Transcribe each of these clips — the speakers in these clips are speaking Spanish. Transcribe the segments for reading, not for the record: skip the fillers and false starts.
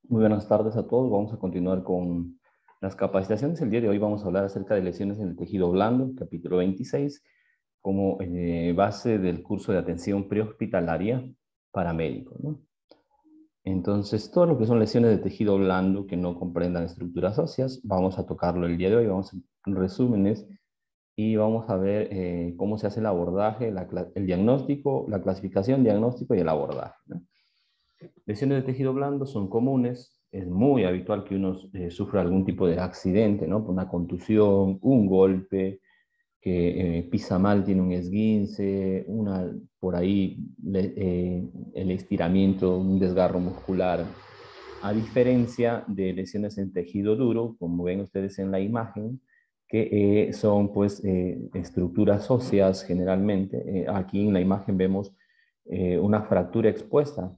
Muy buenas tardes a todos. Vamos a continuar con las capacitaciones. El día de hoy vamos a hablar acerca de lesiones en el tejido blando, capítulo 26, como base del curso de atención prehospitalaria para médicos, ¿no? Entonces, todo lo que son lesiones de tejido blando que no comprendan estructuras óseas, vamos a tocarlo el día de hoy. Vamos a resúmenes y vamos a ver cómo se hace el abordaje, el diagnóstico, la clasificación, diagnóstico y el abordaje, ¿no? Lesiones de tejido blando son comunes, es muy habitual que uno sufra algún tipo de accidente, ¿no? Una contusión, un golpe, que pisa mal, tiene un esguince, por ahí el estiramiento, un desgarro muscular. A diferencia de lesiones en tejido duro, como ven ustedes en la imagen, que son pues estructuras óseas generalmente. Aquí en la imagen vemos una fractura expuesta.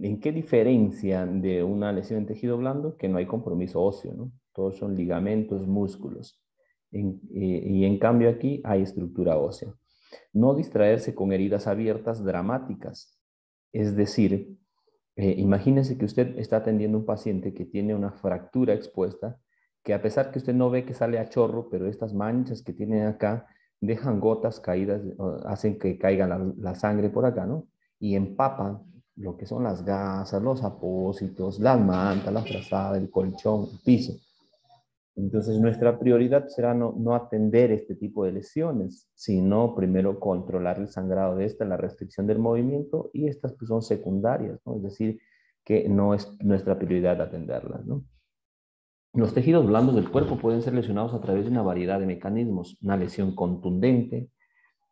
¿En qué diferencia de una lesión en tejido blando? Que no hay compromiso óseo, ¿no? Todos son ligamentos, músculos. Y en cambio aquí hay estructura ósea. No distraerse con heridas abiertas dramáticas. Es decir, imagínese que usted está atendiendo a un paciente que tiene una fractura expuesta, que a pesar que usted no ve que sale a chorro, pero estas manchas que tiene acá dejan gotas caídas, hacen que caiga la sangre por acá, ¿no? Y empapan lo que son las gasas, los apósitos, las mantas, la frazada, el colchón, el piso. Entonces, nuestra prioridad será no atender este tipo de lesiones, sino primero controlar el sangrado de esta, la restricción del movimiento, y estas pues, son secundarias, ¿no? Es decir, que no es nuestra prioridad atenderlas, ¿no? Los tejidos blandos del cuerpo pueden ser lesionados a través de una variedad de mecanismos. Una lesión contundente,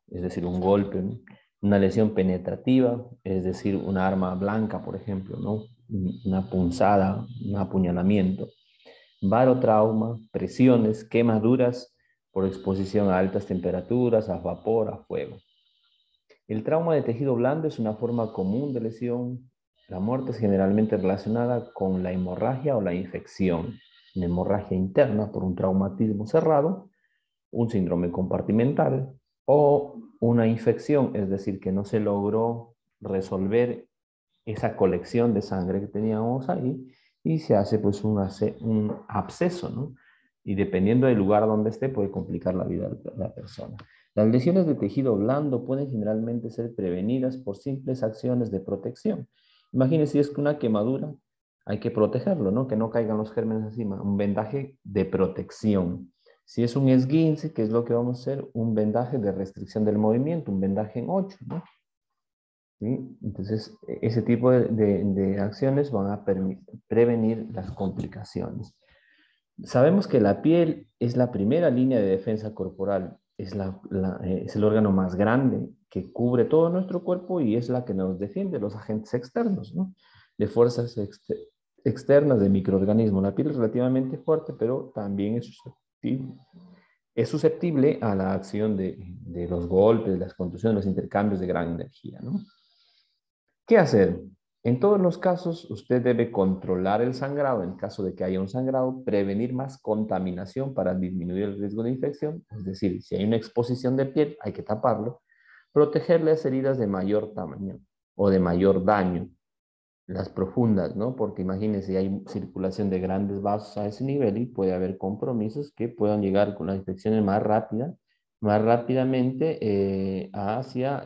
es decir, un golpe, ¿no? Una lesión penetrativa, es decir, una arma blanca, por ejemplo, ¿no? Una punzada, un apuñalamiento. Barotrauma, presiones, quemaduras por exposición a altas temperaturas, a vapor, a fuego. El trauma de tejido blando es una forma común de lesión. La muerte es generalmente relacionada con la hemorragia o la infección. Una hemorragia interna por un traumatismo cerrado, un síndrome compartimental o una infección, es decir, que no se logró resolver esa colección de sangre que teníamos ahí y se hace pues un absceso, ¿no? Y dependiendo del lugar donde esté puede complicar la vida de la persona. Las lesiones de tejido blando pueden generalmente ser prevenidas por simples acciones de protección. Imagínense si es que una quemadura, hay que protegerlo, ¿no? Que no caigan los gérmenes encima. Un vendaje de protección. Si es un esguince, ¿qué es lo que vamos a hacer? Un vendaje de restricción del movimiento, un vendaje en 8, ¿no? ¿Sí? Entonces, ese tipo de acciones van a prevenir las complicaciones. Sabemos que la piel es la primera línea de defensa corporal, es el órgano más grande que cubre todo nuestro cuerpo y es la que nos defiende de los agentes externos, ¿no? De fuerzas externas de microorganismos. La piel es relativamente fuerte, pero también es susceptible a la acción de los golpes, las contusiones, los intercambios de gran energía, ¿no? ¿Qué hacer? En todos los casos, usted debe controlar el sangrado en caso de que haya un sangrado, prevenir más contaminación para disminuir el riesgo de infección, es decir, si hay una exposición de piel, hay que taparlo, proteger las heridas de mayor tamaño o de mayor daño, las profundas, ¿no? Porque imagínense, hay circulación de grandes vasos a ese nivel y puede haber compromisos que puedan llegar con las infecciones más rápidamente hacia...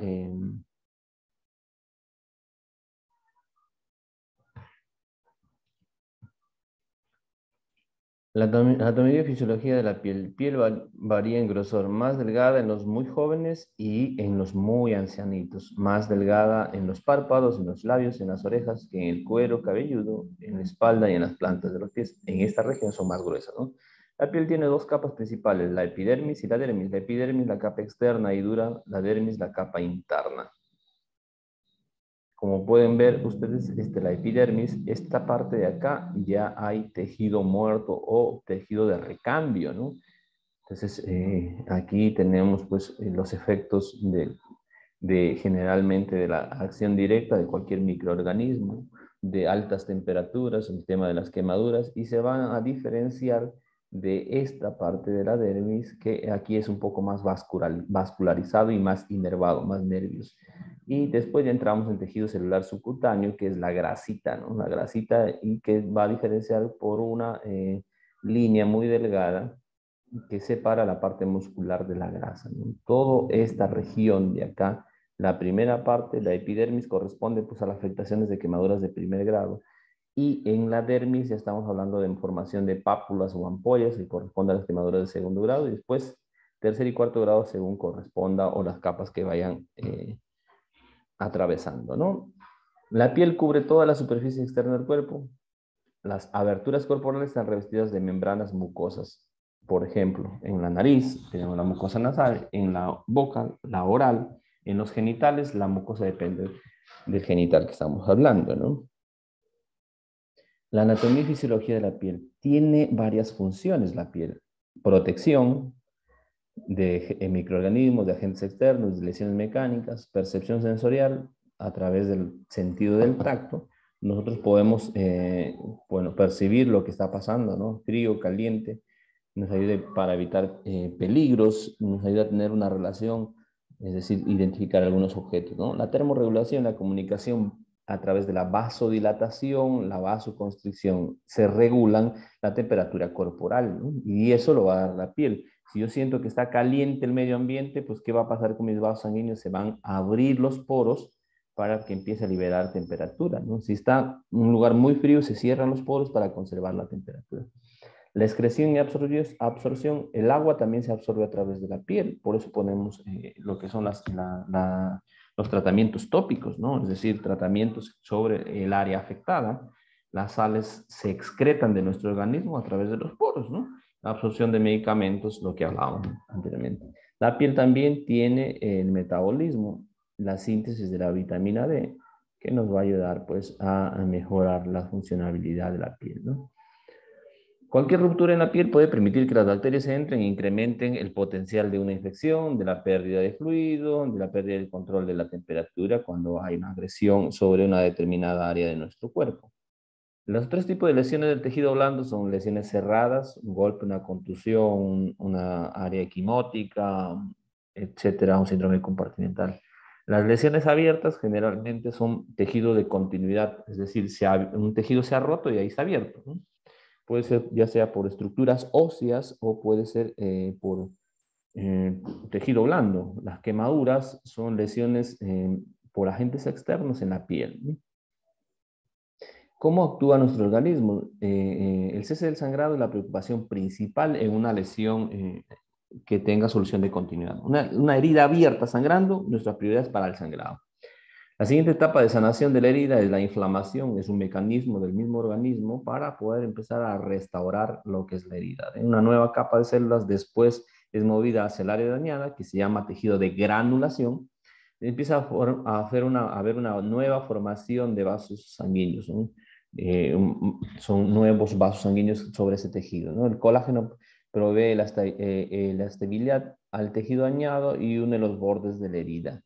La anatomía y fisiología de la piel. Varía en grosor, más delgada en los muy jóvenes y en los muy ancianitos. Más delgada en los párpados, en los labios, en las orejas, que en el cuero cabelludo, en la espalda y en las plantas de los pies. En esta región son más gruesas, ¿no? La piel tiene dos capas principales, la epidermis y la dermis. La epidermis, la capa externa y dura, la dermis, la capa interna. Como pueden ver ustedes, la epidermis, esta parte de acá ya hay tejido muerto o tejido de recambio, ¿no? Entonces, aquí tenemos pues los efectos generalmente de la acción directa de cualquier microorganismo, de altas temperaturas, el tema de las quemaduras, y se van a diferenciar de esta parte de la dermis, que aquí es un poco más vascularizado y más inervado, más nervios. Y después ya entramos en tejido celular subcutáneo, que es la grasita, ¿no? La grasita y que va a diferenciar por una línea muy delgada que separa la parte muscular de la grasa, ¿no? Toda esta región de acá, la primera parte, la epidermis, corresponde pues a las afectaciones de quemaduras de primer grado. Y en la dermis ya estamos hablando de formación de pápulas o ampollas, que corresponde a las quemaduras de segundo grado, y después tercer y cuarto grado según corresponda o las capas que vayan atravesando, ¿no? La piel cubre toda la superficie externa del cuerpo. Las aberturas corporales están revestidas de membranas mucosas. Por ejemplo, en la nariz tenemos la mucosa nasal, en la boca, la oral, en los genitales, la mucosa depende del genital que estamos hablando, ¿no? La anatomía y fisiología de la piel tiene varias funciones la piel. Protección de microorganismos, de agentes externos, de lesiones mecánicas, percepción sensorial a través del sentido del tacto. Nosotros podemos, bueno, percibir lo que está pasando, ¿no? Frío, caliente, nos ayuda para evitar peligros, nos ayuda a tener una relación, es decir, identificar algunos objetos, ¿no? La termorregulación, la comunicación a través de la vasodilatación, la vasoconstricción, se regulan la temperatura corporal, ¿no? Y eso lo va a dar la piel. Si yo siento que está caliente el medio ambiente, pues ¿qué va a pasar con mis vasos sanguíneos? Se van a abrir los poros para que empiece a liberar temperatura, ¿no? Si está en un lugar muy frío, se cierran los poros para conservar la temperatura. La excreción y absorción, el agua también se absorbe a través de la piel, por eso ponemos lo que son los tratamientos tópicos, ¿no? Es decir, tratamientos sobre el área afectada. Las sales se excretan de nuestro organismo a través de los poros, ¿no? La absorción de medicamentos, lo que hablábamos anteriormente. La piel también tiene el metabolismo, la síntesis de la vitamina D, que nos va a ayudar pues a mejorar la funcionabilidad de la piel, ¿no? Cualquier ruptura en la piel puede permitir que las bacterias entren e incrementen el potencial de una infección, de la pérdida de fluido, de la pérdida del control de la temperatura cuando hay una agresión sobre una determinada área de nuestro cuerpo. Los tres tipos de lesiones del tejido blando son lesiones cerradas, un golpe, una contusión, una área equimótica, etcétera, un síndrome compartimental. Las lesiones abiertas generalmente son tejido de continuidad, es decir, un tejido se ha roto y ahí está abierto, ¿no? Puede ser ya sea por estructuras óseas o puede ser por tejido blando. Las quemaduras son lesiones por agentes externos en la piel, ¿no? ¿Cómo actúa nuestro organismo? El cese del sangrado es la preocupación principal en una lesión que tenga solución de continuidad. Una herida abierta sangrando, nuestra prioridad es para el sangrado. La siguiente etapa de sanación de la herida es la inflamación, es un mecanismo del mismo organismo para poder empezar a restaurar lo que es la herida. Una nueva capa de células después es movida hacia el área dañada, que se llama tejido de granulación. Empieza a haber una nueva formación de vasos sanguíneos, ¿no? Son nuevos vasos sanguíneos sobre ese tejido, ¿no? El colágeno provee la estabilidad al tejido dañado y une los bordes de la herida.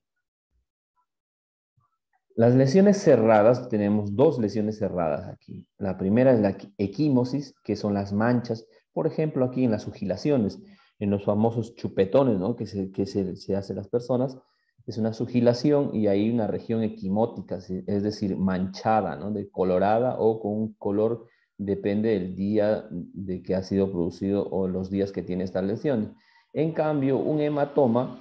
Las lesiones cerradas, tenemos dos lesiones cerradas aquí. La primera es la equimosis, que son las manchas, por ejemplo, aquí en las sugilaciones, en los famosos chupetones, ¿no? se hace las personas. Es una sugilación y hay una región equimótica, es decir, manchada, ¿no? De colorada o con un color, depende del día de que ha sido producido o los días que tiene esta lesión. En cambio, un hematoma,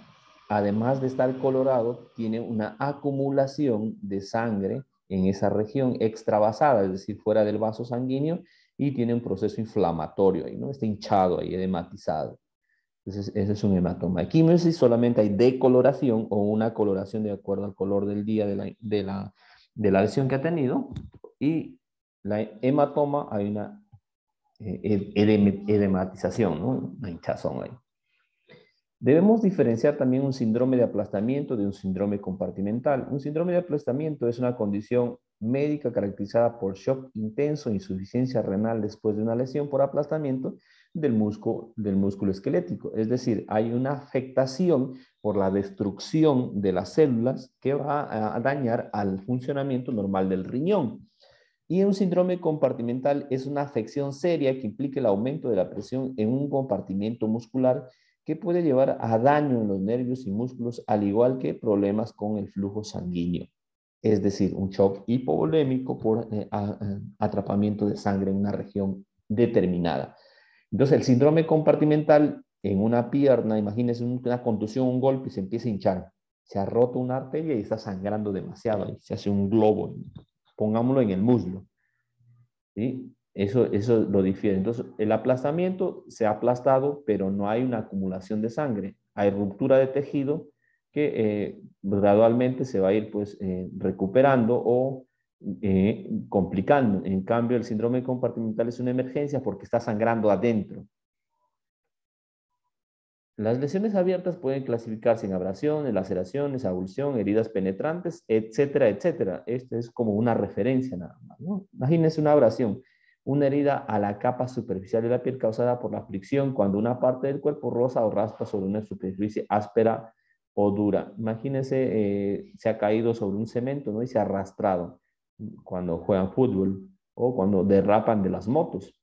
además de estar colorado, tiene una acumulación de sangre en esa región extravasada, es decir, fuera del vaso sanguíneo, y tiene un proceso inflamatorio ahí, ¿no? Está hinchado ahí, edematizado. Entonces, ese es un hematoma. Equimosis solamente hay decoloración o una coloración de acuerdo al color del día de la lesión que ha tenido, y la hematoma hay una edematización, ¿no? Una hinchazón ahí. Debemos diferenciar también un síndrome de aplastamiento de un síndrome compartimental. Un síndrome de aplastamiento es una condición médica caracterizada por shock intenso e insuficiencia renal después de una lesión por aplastamiento del músculo esquelético. Es decir, hay una afectación por la destrucción de las células que va a dañar al funcionamiento normal del riñón. Y un síndrome compartimental es una afección seria que implica el aumento de la presión en un compartimento muscular que puede llevar a daño en los nervios y músculos, al igual que problemas con el flujo sanguíneo. Es decir, un shock hipovolémico por atrapamiento de sangre en una región determinada. Entonces, el síndrome compartimental en una pierna, imagínense una contusión, un golpe y se empieza a hinchar. Se ha roto una arteria y está sangrando demasiado y se hace un globo, pongámoslo en el muslo. ¿Sí? Eso lo difiere. Entonces, el aplastamiento se ha aplastado, pero no hay una acumulación de sangre. Hay ruptura de tejido que gradualmente se va a ir pues, recuperando o complicando. En cambio, el síndrome compartimental es una emergencia porque está sangrando adentro. Las lesiones abiertas pueden clasificarse en abrasiones, laceraciones, abulsión, heridas penetrantes, etcétera, etcétera. Esto es como una referencia nada más, ¿no? Imagínense una abrasión, una herida a la capa superficial de la piel causada por la fricción cuando una parte del cuerpo roza o raspa sobre una superficie áspera o dura. Imagínense, se ha caído sobre un cemento, ¿no? Y se ha arrastrado cuando juegan fútbol o cuando derrapan de las motos.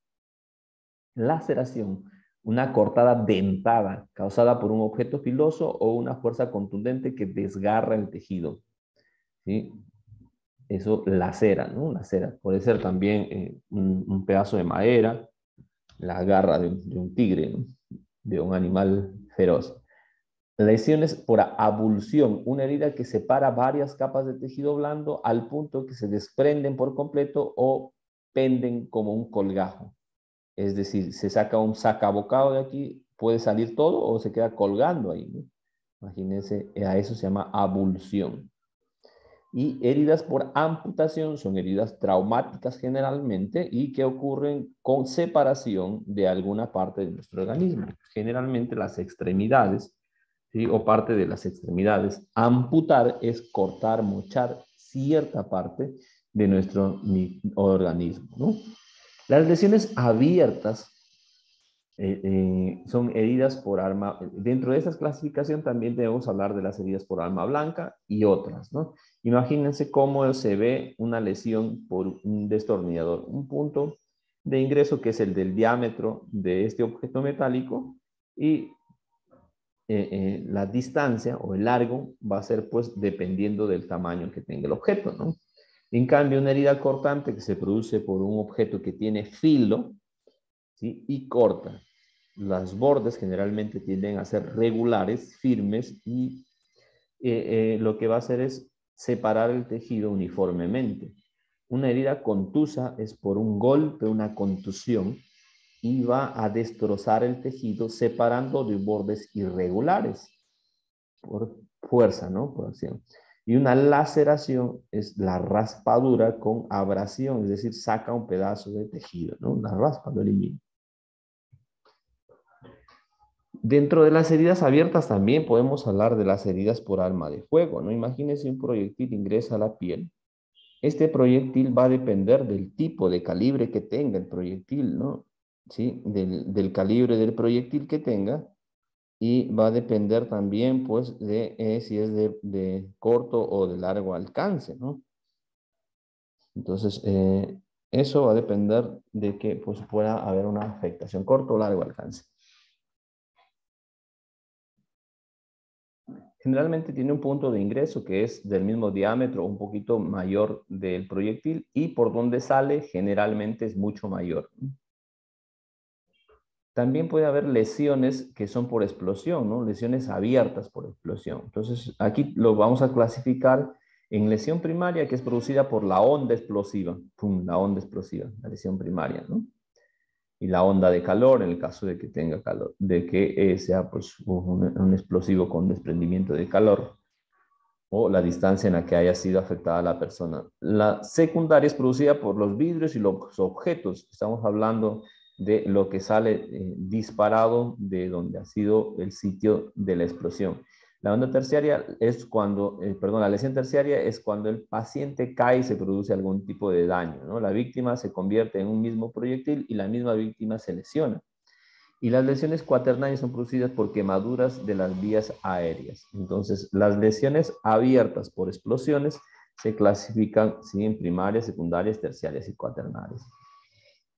Laceración, una cortada dentada causada por un objeto filoso o una fuerza contundente que desgarra el tejido. ¿Sí? Eso lacera, ¿no? Lacera. Puede ser también un pedazo de madera, la garra de un tigre, ¿no? De un animal feroz. Lesiones por abulsión, una herida que separa varias capas de tejido blando al punto que se desprenden por completo o penden como un colgajo. Es decir, se saca un sacabocado de aquí, puede salir todo o se queda colgando ahí, ¿no? Imagínense, a eso se llama abulsión. Y heridas por amputación son heridas traumáticas generalmente y que ocurren con separación de alguna parte de nuestro organismo, generalmente las extremidades, ¿sí? O parte de las extremidades. Amputar es cortar, mochar cierta parte de nuestro organismo, ¿no? Las lesiones abiertas son heridas por arma. Dentro de esa clasificación también debemos hablar de las heridas por arma blanca y otras, ¿no? Imagínense cómo se ve una lesión por un destornillador. Un punto de ingreso que es el del diámetro de este objeto metálico y la distancia o el largo va a ser pues dependiendo del tamaño que tenga el objeto, ¿no? En cambio, una herida cortante que se produce por un objeto que tiene filo, ¿sí? Y corta. Los bordes generalmente tienden a ser regulares, firmes y lo que va a hacer es separar el tejido uniformemente. Una herida contusa es por un golpe, una contusión, y va a destrozar el tejido separando de bordes irregulares por fuerza, ¿no? Por acción. Y una laceración es la raspadura con abrasión, es decir, saca un pedazo de tejido, ¿no? La raspa, lo elimina. Dentro de las heridas abiertas también podemos hablar de las heridas por arma de fuego, ¿no? Imagínense un proyectil ingresa a la piel. Este proyectil va a depender del tipo de calibre que tenga el proyectil, ¿no? ¿Sí? Del calibre del proyectil que tenga y va a depender también, pues, de si es de corto o de largo alcance, ¿no? Entonces, eso va a depender de que, pues, pueda haber una afectación corto o largo alcance. Generalmente tiene un punto de ingreso que es del mismo diámetro, un poquito mayor del proyectil, y por donde sale generalmente es mucho mayor. También puede haber lesiones que son por explosión, ¿no? Lesiones abiertas por explosión. Entonces, aquí lo vamos a clasificar en lesión primaria, que es producida por la onda explosiva. ¡Pum! La onda explosiva, la lesión primaria, ¿no? Y la onda de calor, en el caso de que tenga calor, de que sea pues, un explosivo con desprendimiento de calor, o la distancia en la que haya sido afectada la persona. La secundaria es producida por los vidrios y los objetos. Estamos hablando de lo que sale disparado de donde ha sido el sitio de la explosión. La onda terciaria es cuando, la lesión terciaria es cuando el paciente cae y se produce algún tipo de daño, ¿no? La víctima se convierte en un mismo proyectil y la misma víctima se lesiona. Y las lesiones cuaternarias son producidas por quemaduras de las vías aéreas. Entonces, las lesiones abiertas por explosiones se clasifican, ¿sí?, en primarias, secundarias, terciarias y cuaternarias.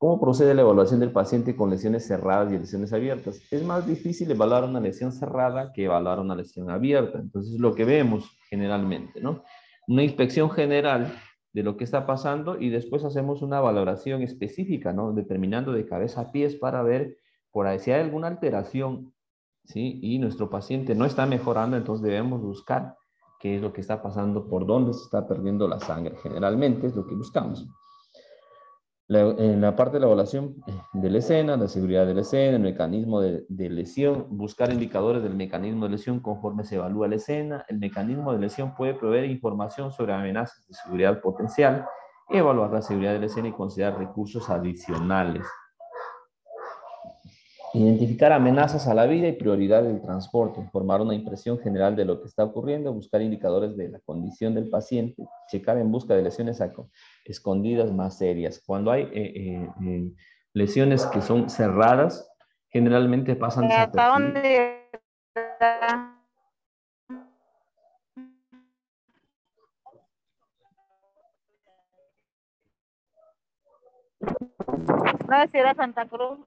¿Cómo procede la evaluación del paciente con lesiones cerradas y lesiones abiertas? Es más difícil evaluar una lesión cerrada que evaluar una lesión abierta. Entonces, lo que vemos generalmente, ¿no? Una inspección general de lo que está pasando y después hacemos una valoración específica, ¿no? Determinando de cabeza a pies para ver por ahí si hay alguna alteración, ¿sí? Y nuestro paciente no está mejorando, entonces debemos buscar qué es lo que está pasando, por dónde se está perdiendo la sangre. Generalmente es lo que buscamos. En la parte de la evaluación de la escena, la seguridad de la escena, el mecanismo de lesión, buscar indicadores del mecanismo de lesión conforme se evalúa la escena. El mecanismo de lesión puede proveer información sobre amenazas de seguridad potencial, evaluar la seguridad de la escena y considerar recursos adicionales. Identificar amenazas a la vida y prioridad del transporte, formar una impresión general de lo que está ocurriendo, buscar indicadores de la condición del paciente, checar en busca de lesiones escondidas más serias. Cuando hay lesiones que son cerradas, generalmente pasan Acaban desapercibidas. de... No sé si era Santa Cruz.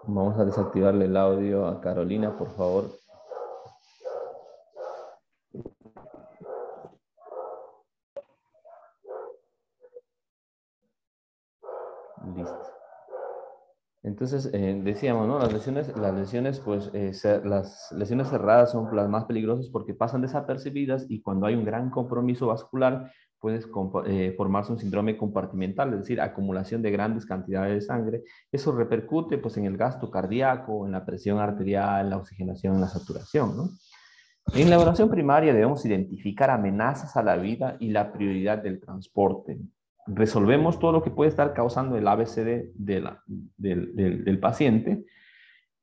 Vamos a desactivarle el audio a Carolina, por favor. Listo. Entonces, decíamos, ¿no? Las lesiones cerradas son las más peligrosas porque pasan desapercibidas y cuando hay un gran compromiso vascular, puede formarse un síndrome compartimental, es decir, acumulación de grandes cantidades de sangre. Eso repercute, pues, en el gasto cardíaco, en la presión arterial, la oxigenación, la saturación, ¿no? En la evaluación primaria debemos identificar amenazas a la vida y la prioridad del transporte. Resolvemos todo lo que puede estar causando el ABCD del paciente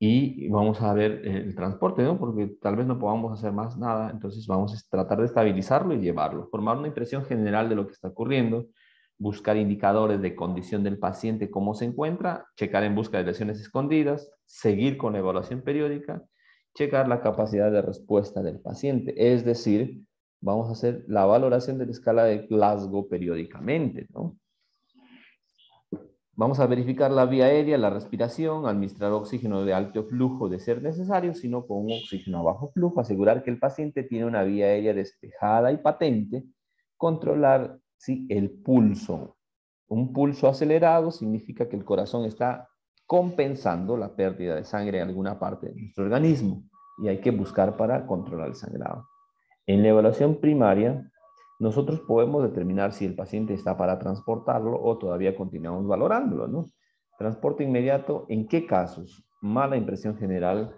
y vamos a ver el transporte, ¿no? Porque tal vez no podamos hacer más nada, entonces vamos a tratar de estabilizarlo y llevarlo, formar una impresión general de lo que está ocurriendo, buscar indicadores de condición del paciente, cómo se encuentra, checar en busca de lesiones escondidas, seguir con la evaluación periódica, checar la capacidad de respuesta del paciente, es decir, vamos a hacer la valoración de la escala de Glasgow periódicamente, ¿no? Vamos a verificar la vía aérea, la respiración, administrar oxígeno de alto flujo de ser necesario, sino con un oxígeno a bajo flujo, asegurar que el paciente tiene una vía aérea despejada y patente, controlar ¿sí? el pulso. Un pulso acelerado significa que el corazón está compensando la pérdida de sangre en alguna parte de nuestro organismo y hay que buscar para controlar el sangrado. En la evaluación primaria, nosotros podemos determinar si el paciente está para transportarlo o todavía continuamos valorándolo, ¿no? Transporte inmediato, ¿en qué casos? Mala impresión general,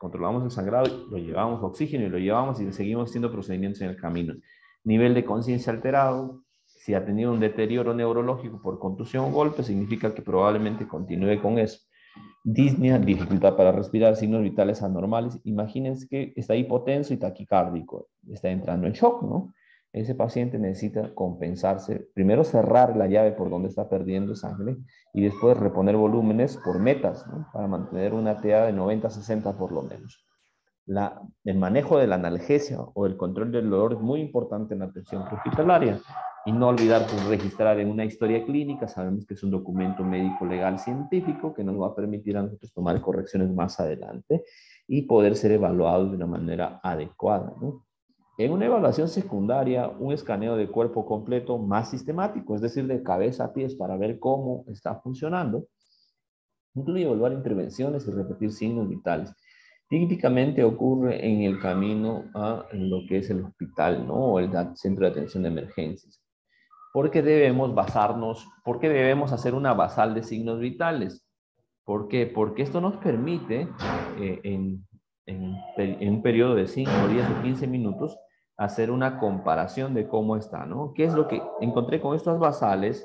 controlamos el sangrado, lo llevamos a oxígeno y lo llevamos y seguimos haciendo procedimientos en el camino. Nivel de conciencia alterado, si ha tenido un deterioro neurológico por contusión o golpe, significa que probablemente continúe con eso. Disnea, dificultad para respirar, signos vitales anormales. Imagínense que está hipotenso y taquicárdico, está entrando en shock, ¿no? Ese paciente necesita compensarse, primero cerrar la llave por donde está perdiendo sangre y después reponer volúmenes por metas, ¿no? Para mantener una TA de 90-60 por lo menos. El manejo de la analgesia o el control del dolor es muy importante en la atención hospitalaria. Y no olvidar pues, registrar en una historia clínica, sabemos que es un documento médico legal científico que nos va a permitir a nosotros tomar correcciones más adelante y poder ser evaluados de una manera adecuada, ¿no? En una evaluación secundaria, un escaneo de cuerpo completo más sistemático, es decir, de cabeza a pies para ver cómo está funcionando, incluye evaluar intervenciones y repetir signos vitales. Típicamente ocurre en el camino a lo que es el hospital, ¿no? O el centro de atención de emergencias. Porque debemos basarnos, porque debemos hacer una basal de signos vitales. ¿Por qué? Porque esto nos permite en un periodo de 5, 10 o 15 minutos hacer una comparación de cómo está, ¿no? ¿Qué es lo que encontré con estas basales?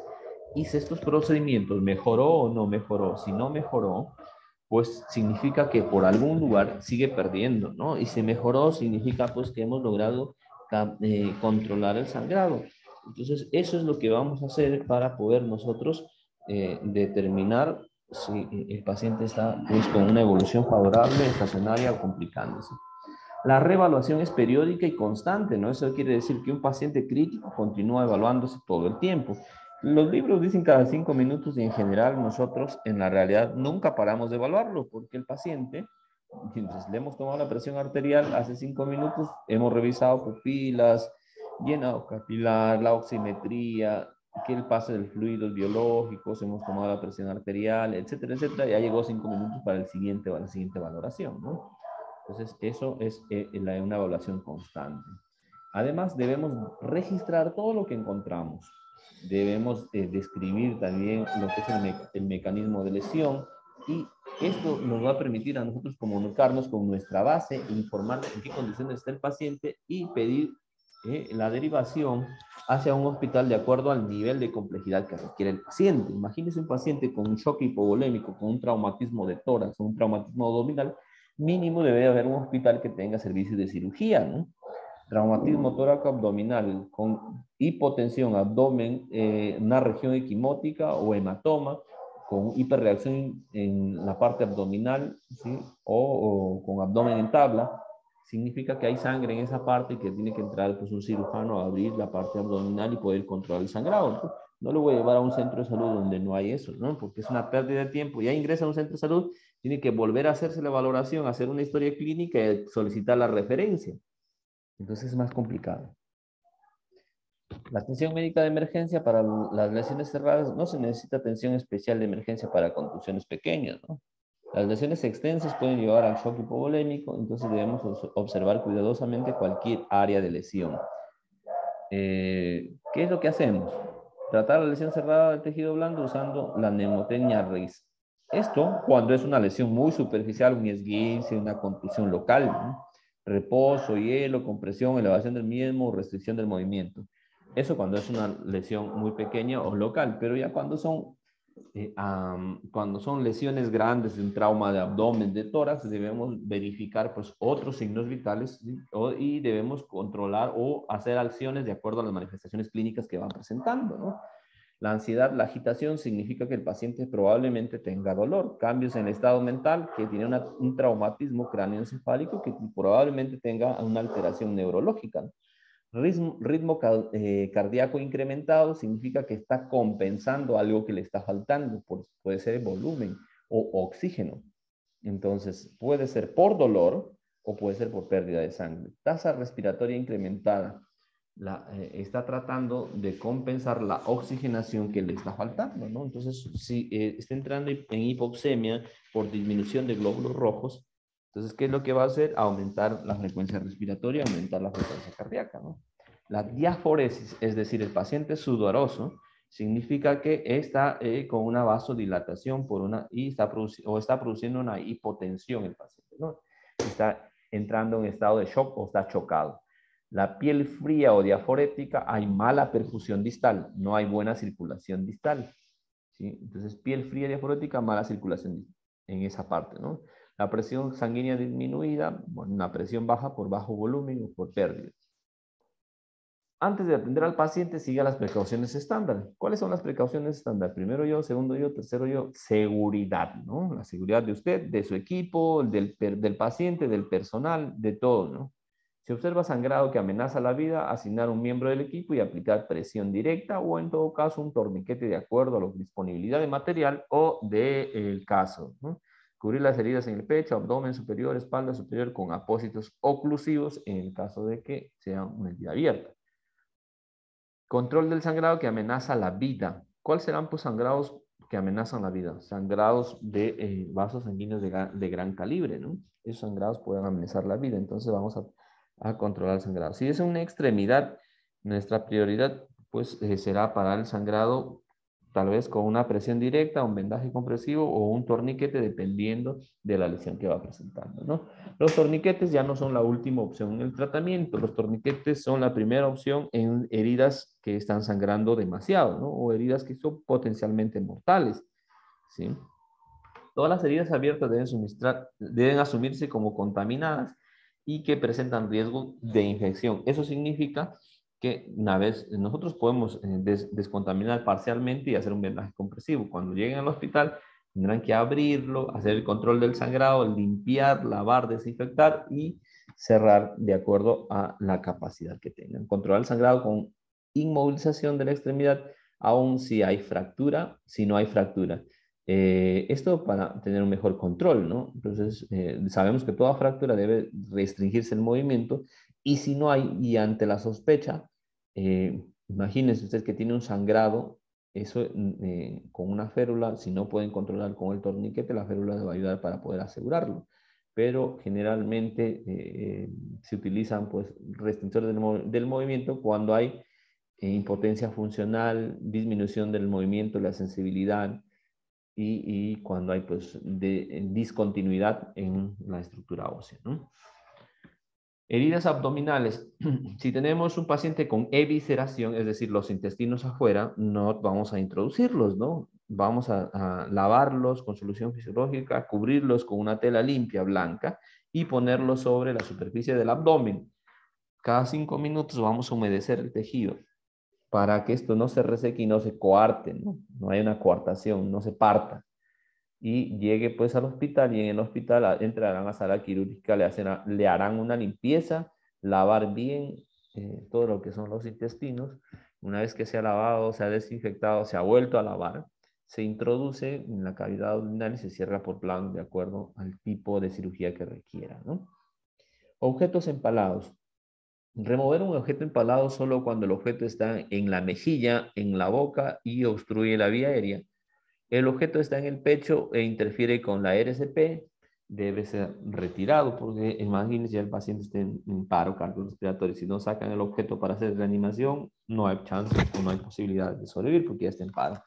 Hice estos procedimientos, ¿mejoró o no mejoró? Si no mejoró, pues significa que por algún lugar sigue perdiendo, ¿no? Y si mejoró, significa pues que hemos logrado controlar el sangrado. Entonces, eso es lo que vamos a hacer para poder nosotros determinar si el paciente está pues, con una evolución favorable, estacionaria o complicándose. La reevaluación es periódica y constante, ¿no? Eso quiere decir que un paciente crítico continúa evaluándose todo el tiempo. Los libros dicen cada 5 minutos y en general nosotros en la realidad nunca paramos de evaluarlo porque el paciente, mientras le hemos tomado la presión arterial hace 5 minutos, hemos revisado pupilas, llenado capilar, la oximetría, que el pase del fluidos biológicos, hemos tomado la presión arterial, etcétera, etcétera. Ya llegó 5 minutos para la siguiente valoración, ¿no? Entonces, eso es una evaluación constante. Además, debemos registrar todo lo que encontramos. Debemos describir también lo que es el mecanismo de lesión y esto nos va a permitir a nosotros comunicarnos con nuestra base, informar en qué condiciones está el paciente y pedir la derivación hacia un hospital de acuerdo al nivel de complejidad que requiere el paciente. Imagínese un paciente con un shock hipovolémico, con un traumatismo de tórax, un traumatismo abdominal, mínimo debe haber un hospital que tenga servicios de cirugía, ¿no? Traumatismo tóraco-abdominal con hipotensión, abdomen, una región equimótica o hematoma, con hiperreacción en la parte abdominal, ¿sí? o con abdomen en tabla, significa que hay sangre en esa parte y que tiene que entrar pues, un cirujano a abrir la parte abdominal y poder controlar el sangrado. ¿No? No lo voy a llevar a un centro de salud donde no hay eso, ¿no? Porque es una pérdida de tiempo. Ya ingresa a un centro de salud, tiene que volver a hacerse la valoración, hacer una historia clínica y solicitar la referencia. Entonces es más complicado. La atención médica de emergencia para las lesiones cerradas no se necesita atención especial de emergencia para contusiones pequeñas, ¿no? Las lesiones extensas pueden llevar al shock hipovolémico, entonces debemos observar cuidadosamente cualquier área de lesión. ¿Qué es lo que hacemos? Tratar la lesión cerrada del tejido blando usando la mnemotecnia RIS. Esto cuando es una lesión muy superficial, un esguince, una contusión local, ¿no? Reposo, hielo, compresión, elevación del mismo, restricción del movimiento. Eso cuando es una lesión muy pequeña o local, pero ya cuando son lesiones grandes, un trauma de abdomen, de tórax, debemos verificar pues, otros signos vitales, ¿sí? Y debemos controlar o hacer acciones de acuerdo a las manifestaciones clínicas que van presentando, ¿no? La ansiedad, la agitación significa que el paciente probablemente tenga dolor, cambios en el estado mental, que tiene un traumatismo cráneoencefálico, que probablemente tenga una alteración neurológica, ¿no? Ritmo cardíaco incrementado significa que está compensando algo que le está faltando, puede ser volumen o oxígeno. Entonces, puede ser por dolor o puede ser por pérdida de sangre. Tasa respiratoria incrementada. Está tratando de compensar la oxigenación que le está faltando, ¿no? Entonces, si está entrando en hipoxemia por disminución de glóbulos rojos, entonces, ¿qué es lo que va a hacer? Aumentar la frecuencia respiratoria, aumentar la frecuencia cardíaca, ¿no? La diaforesis, es decir, el paciente sudoroso, significa que está con una vasodilatación y está produciendo una hipotensión el paciente, ¿no? Está entrando en estado de shock o está chocado. La piel fría o diaforética, hay mala perfusión distal, no hay buena circulación distal, ¿sí? Entonces, piel fría diaforética, mala circulación en esa parte, ¿no? La presión sanguínea disminuida, bueno, una presión baja por bajo volumen o por pérdida. Antes de atender al paciente, siga las precauciones estándar. ¿Cuáles son las precauciones estándar? Primero yo, segundo yo, tercero yo. Seguridad, ¿no? La seguridad de usted, de su equipo, del paciente, del personal, de todo, ¿no? Si observa sangrado que amenaza la vida, asignar un miembro del equipo y aplicar presión directa o en todo caso un torniquete de acuerdo a la disponibilidad de material o del caso, ¿no? Cubrir las heridas en el pecho, abdomen superior, espalda superior con apósitos oclusivos en el caso de que sea una herida abierta. Control del sangrado que amenaza la vida. ¿Cuáles serán pues sangrados que amenazan la vida? Sangrados de vasos sanguíneos de gran calibre, ¿no? Esos sangrados pueden amenazar la vida, entonces vamos a controlar el sangrado. Si es una extremidad, nuestra prioridad pues será parar el sangrado tal vez con una presión directa, un vendaje compresivo o un torniquete dependiendo de la lesión que va presentando, ¿no? Los torniquetes ya no son la última opción en el tratamiento. Los torniquetes son la primera opción en heridas que están sangrando demasiado, ¿no? O heridas que son potencialmente mortales, ¿sí? Todas las heridas abiertas deben asumirse como contaminadas y que presentan riesgo de infección. Eso significa que una vez nosotros podemos descontaminar parcialmente y hacer un vendaje compresivo. Cuando lleguen al hospital tendrán que abrirlo, hacer el control del sangrado, limpiar, lavar, desinfectar y cerrar de acuerdo a la capacidad que tengan. Controlar el sangrado con inmovilización de la extremidad aún si hay fractura, si no hay fractura. Esto para tener un mejor control, ¿no? Entonces, sabemos que toda fractura debe restringirse el movimiento y si no hay, y ante la sospecha, imagínense usted que tiene un sangrado, eso con una férula, si no pueden controlar con el torniquete, la férula le va a ayudar para poder asegurarlo. Pero generalmente se utilizan pues, restrictores del movimiento cuando hay impotencia funcional, disminución del movimiento, la sensibilidad y cuando hay pues, discontinuidad en la estructura ósea, ¿no? Heridas abdominales. Si tenemos un paciente con evisceración, es decir, los intestinos afuera, no vamos a introducirlos, ¿no? Vamos a lavarlos con solución fisiológica, cubrirlos con una tela limpia, blanca, y ponerlos sobre la superficie del abdomen. Cada 5 minutos vamos a humedecer el tejido para que esto no se reseque y no se coarte, ¿no? No hay una coartación, no se parta. Y llegue pues al hospital y en el hospital entrarán a sala quirúrgica, le harán una limpieza, lavar bien todo lo que son los intestinos. Una vez que se ha lavado, se ha desinfectado, se ha vuelto a lavar, se introduce en la cavidad abdominal y se cierra por plan de acuerdo al tipo de cirugía que requiera, ¿no? Objetos empalados. Remover un objeto empalado solo cuando el objeto está en la mejilla, en la boca y obstruye la vía aérea. El objeto está en el pecho e interfiere con la RCP, debe ser retirado porque imagínense ya el paciente está en paro cardiorrespiratorio. Si no sacan el objeto para hacer reanimación, no hay chance o no hay posibilidad de sobrevivir porque ya está en paro.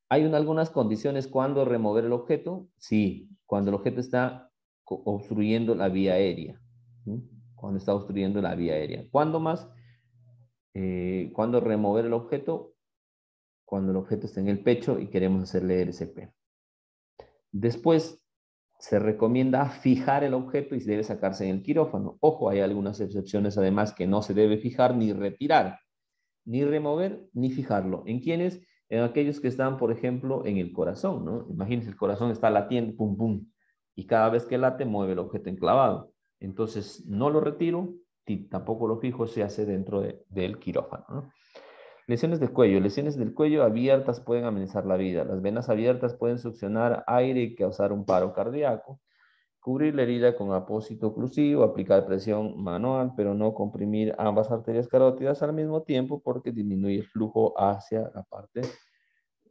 ¿Hay algunas condiciones cuando remover el objeto? Sí, cuando el objeto está obstruyendo la vía aérea. ¿Sí? Cuando está obstruyendo la vía aérea. ¿Cuándo más? Cuando remover el objeto, cuando el objeto está en el pecho y queremos hacerle RCP. Después, se recomienda fijar el objeto y se debe sacarse en el quirófano. Ojo, hay algunas excepciones además que no se debe fijar ni retirar, ni remover, ni fijarlo. ¿En quiénes? En aquellos que están, por ejemplo, en el corazón, ¿no? Imagínense, el corazón está latiendo, pum, pum, y cada vez que late mueve el objeto enclavado. Entonces, no lo retiro, y tampoco lo fijo, se hace dentro del quirófano, ¿no? Lesiones del cuello. Lesiones del cuello abiertas pueden amenazar la vida. Las venas abiertas pueden succionar aire y causar un paro cardíaco. Cubrir la herida con apósito oclusivo, aplicar presión manual, pero no comprimir ambas arterias carótidas al mismo tiempo porque disminuye el flujo hacia la parte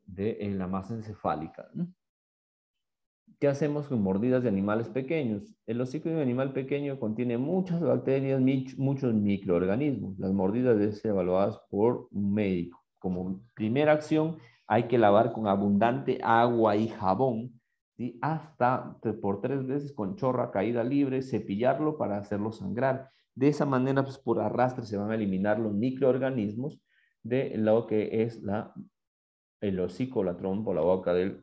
de la masa encefálica, ¿no? ¿Qué hacemos con mordidas de animales pequeños? El hocico de un animal pequeño contiene muchas bacterias, muchos microorganismos. Las mordidas deben ser evaluadas por un médico. Como primera acción, hay que lavar con abundante agua y jabón, ¿sí? Hasta por 3 veces con chorra, caída libre, cepillarlo para hacerlo sangrar. De esa manera, pues por arrastre se van a eliminar los microorganismos de lo que es el hocico, la trompa o la boca de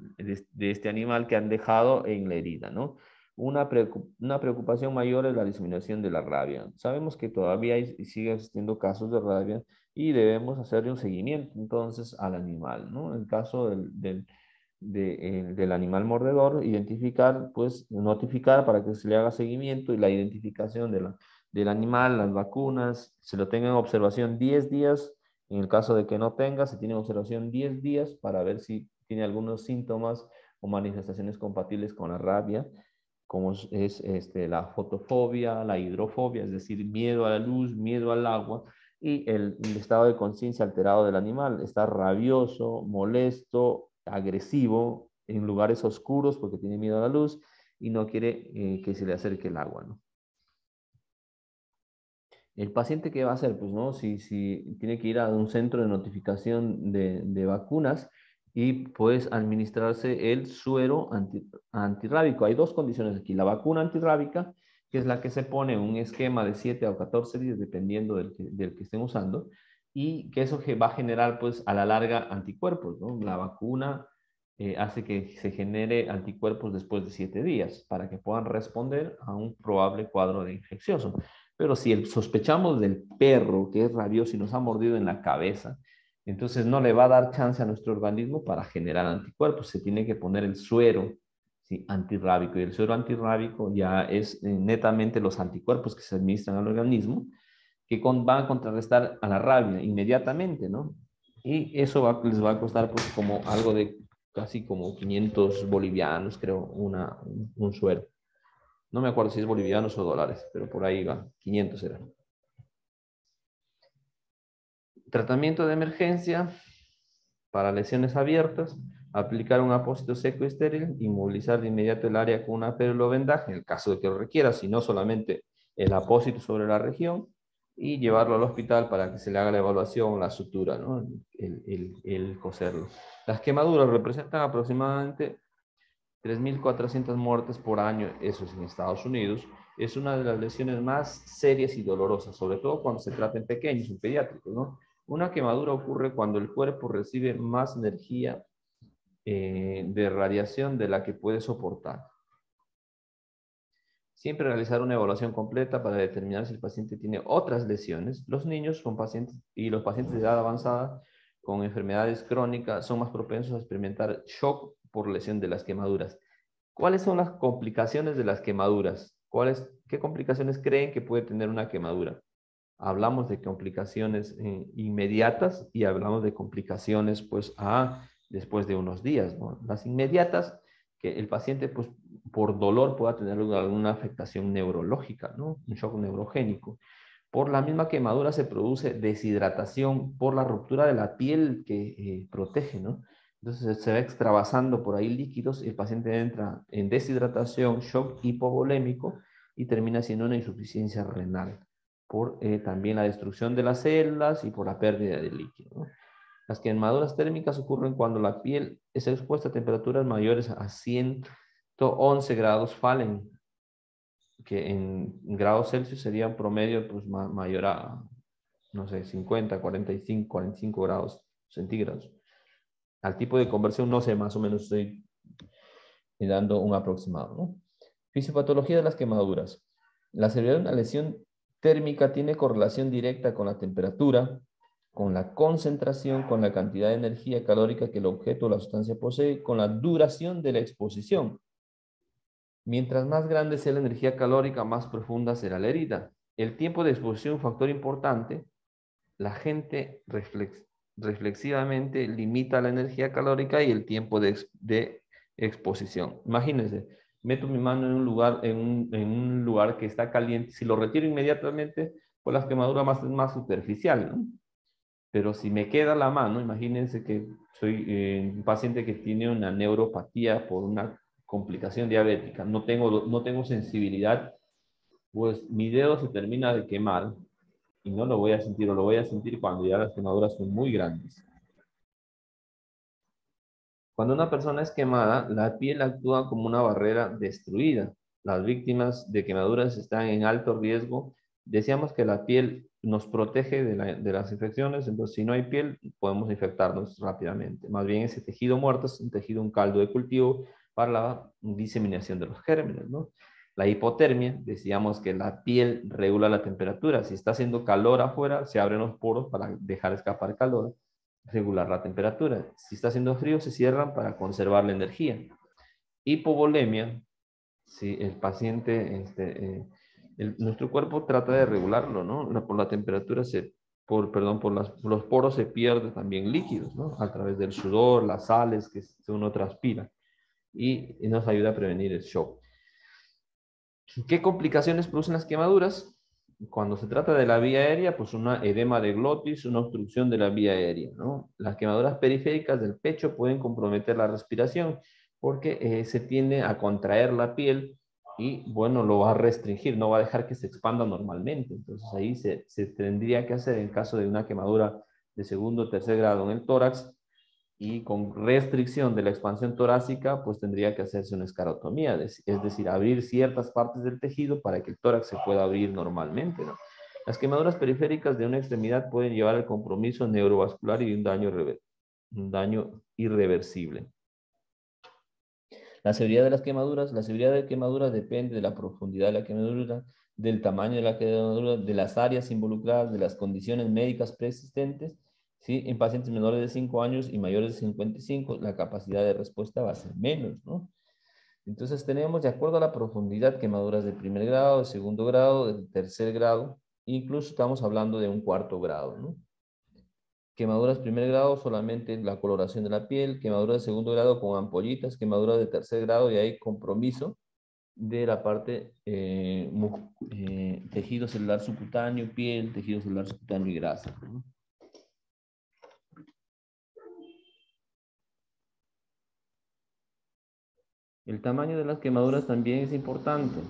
este animal que han dejado en la herida, ¿no? Una preocupación mayor es la disminución de la rabia. Sabemos que todavía sigue existiendo casos de rabia y debemos hacerle un seguimiento entonces al animal, ¿no? En el caso del animal mordedor, identificar, pues notificar para que se le haga seguimiento y la identificación del animal, las vacunas, se lo tenga en observación 10 días. En el caso de que no tenga, se tiene en observación 10 días para ver si tiene algunos síntomas o manifestaciones compatibles con la rabia, como es la fotofobia, la hidrofobia, es decir, miedo a la luz, miedo al agua, y el estado de conciencia alterado del animal. Está rabioso, molesto, agresivo en lugares oscuros porque tiene miedo a la luz y no quiere que se le acerque el agua, ¿no? El paciente, ¿qué va a hacer? Pues no, si tiene que ir a un centro de notificación de vacunas y pues administrarse el suero antirrábico. Hay dos condiciones aquí. La vacuna antirrábica, que es la que se pone en un esquema de 7 o 14 días, dependiendo del que estén usando, y que eso va a generar pues a la larga anticuerpos, ¿no? La vacuna hace que se genere anticuerpos después de 7 días para que puedan responder a un probable cuadro de infeccioso. Pero si sospechamos del perro que es rabioso y nos ha mordido en la cabeza, entonces no le va a dar chance a nuestro organismo para generar anticuerpos. Se tiene que poner el suero, ¿sí?, antirrábico. Y el suero antirrábico ya es netamente los anticuerpos que se administran al organismo que van a contrarrestar a la rabia inmediatamente, ¿no? Y eso les va a costar pues como algo de casi como 500 bolivianos, creo, un suero. No me acuerdo si es bolivianos o dólares, pero por ahí va, 500 era. Tratamiento de emergencia para lesiones abiertas, aplicar un apósito seco y estéril, inmovilizar de inmediato el área con una pérola o vendaje, en el caso de que lo requiera, si no solamente el apósito sobre la región, y llevarlo al hospital para que se le haga la evaluación, la sutura, ¿no? el coserlo. Las quemaduras representan aproximadamente 3.400 muertes por año, eso es en Estados Unidos. Es una de las lesiones más serias y dolorosas, sobre todo cuando se trata en pequeños, en pediátricos, ¿no? Una quemadura ocurre cuando el cuerpo recibe más energía de radiación de la que puede soportar. Siempre realizar una evaluación completa para determinar si el paciente tiene otras lesiones. Los niños son pacientes y los pacientes de edad avanzada con enfermedades crónicas son más propensos a experimentar shock por lesión de las quemaduras. ¿Cuáles son las complicaciones de las quemaduras? ¿Qué complicaciones creen que puede tener una quemadura? Hablamos de complicaciones inmediatas y hablamos de complicaciones pues después de unos días, ¿no? Las inmediatas, que el paciente pues por dolor pueda tener alguna afectación neurológica, ¿no? Un shock neurogénico. Por la misma quemadura se produce deshidratación por la ruptura de la piel que protege, ¿no? Entonces se va extravasando por ahí líquidos y el paciente entra en deshidratación, shock hipovolémico y termina siendo una insuficiencia renal por también la destrucción de las células y por la pérdida de líquido, ¿no? Las quemaduras térmicas ocurren cuando la piel es expuesta a temperaturas mayores a 111 grados Fahrenheit, que en grados Celsius sería un promedio pues, mayor a, no sé, 50, 45, 45 grados centígrados. Al tipo de conversión, no sé, más o menos estoy dando un aproximado, ¿no? Fisiopatología de las quemaduras. La severidad de una lesión térmica tiene correlación directa con la temperatura, con la concentración, con la cantidad de energía calórica que el objeto o la sustancia posee, con la duración de la exposición. Mientras más grande sea la energía calórica, más profunda será la herida. El tiempo de exposición es un factor importante. La gente reflexivamente limita la energía calórica y el tiempo de exposición. Imagínense, meto mi mano en un lugar, en un lugar que está caliente. Si lo retiro inmediatamente, pues la quemadura es más superficial, ¿no? Pero si me queda la mano, imagínense que soy un paciente que tiene una neuropatía por una complicación diabética, no tengo sensibilidad, pues mi dedo se termina de quemar y no lo voy a sentir, o lo voy a sentir cuando ya las quemaduras son muy grandes. Cuando una persona es quemada, la piel actúa como una barrera destruida. Las víctimas de quemaduras están en alto riesgo. Decíamos que la piel nos protege de las infecciones, entonces si no hay piel podemos infectarnos rápidamente. Más bien ese tejido muerto es un tejido, un caldo de cultivo para la diseminación de los gérmenes, ¿no? La hipotermia, decíamos que la piel regula la temperatura. Si está haciendo calor afuera, se abren los poros para dejar escapar calor, regular la temperatura. Si está haciendo frío, se cierran para conservar la energía. Hipovolemia, si el paciente, nuestro cuerpo trata de regularlo, ¿no? Por la temperatura, por los poros se pierde también líquidos, ¿no? A través del sudor, las sales que uno transpira. Y nos ayuda a prevenir el shock. ¿Qué complicaciones producen las quemaduras? Cuando se trata de la vía aérea, pues una edema de glotis, una obstrucción de la vía aérea, ¿no? Las quemaduras periféricas del pecho pueden comprometer la respiración porque se tiende a contraer la piel y, bueno, lo va a restringir, no va a dejar que se expanda normalmente. Entonces ahí se tendría que hacer en caso de una quemadura de segundo o tercer grado en el tórax, y con restricción de la expansión torácica, pues tendría que hacerse una escarotomía, es decir, abrir ciertas partes del tejido para que el tórax se pueda abrir normalmente, ¿no? Las quemaduras periféricas de una extremidad pueden llevar al compromiso neurovascular y un daño irreversible. La severidad de las quemaduras. La severidad de quemaduras depende de la profundidad de la quemadura, del tamaño de la quemadura, de las áreas involucradas, de las condiciones médicas preexistentes. ¿Sí? En pacientes menores de 5 años y mayores de 55, la capacidad de respuesta va a ser menos, ¿no? Entonces tenemos, de acuerdo a la profundidad, quemaduras de primer grado, de segundo grado, de tercer grado, incluso estamos hablando de un cuarto grado, ¿no? Quemaduras primer grado, solamente la coloración de la piel. Quemaduras de segundo grado con ampollitas. Quemaduras de tercer grado y hay compromiso de la parte tejido celular subcutáneo, piel, tejido celular subcutáneo y grasa, ¿no? El tamaño de las quemaduras también es importante.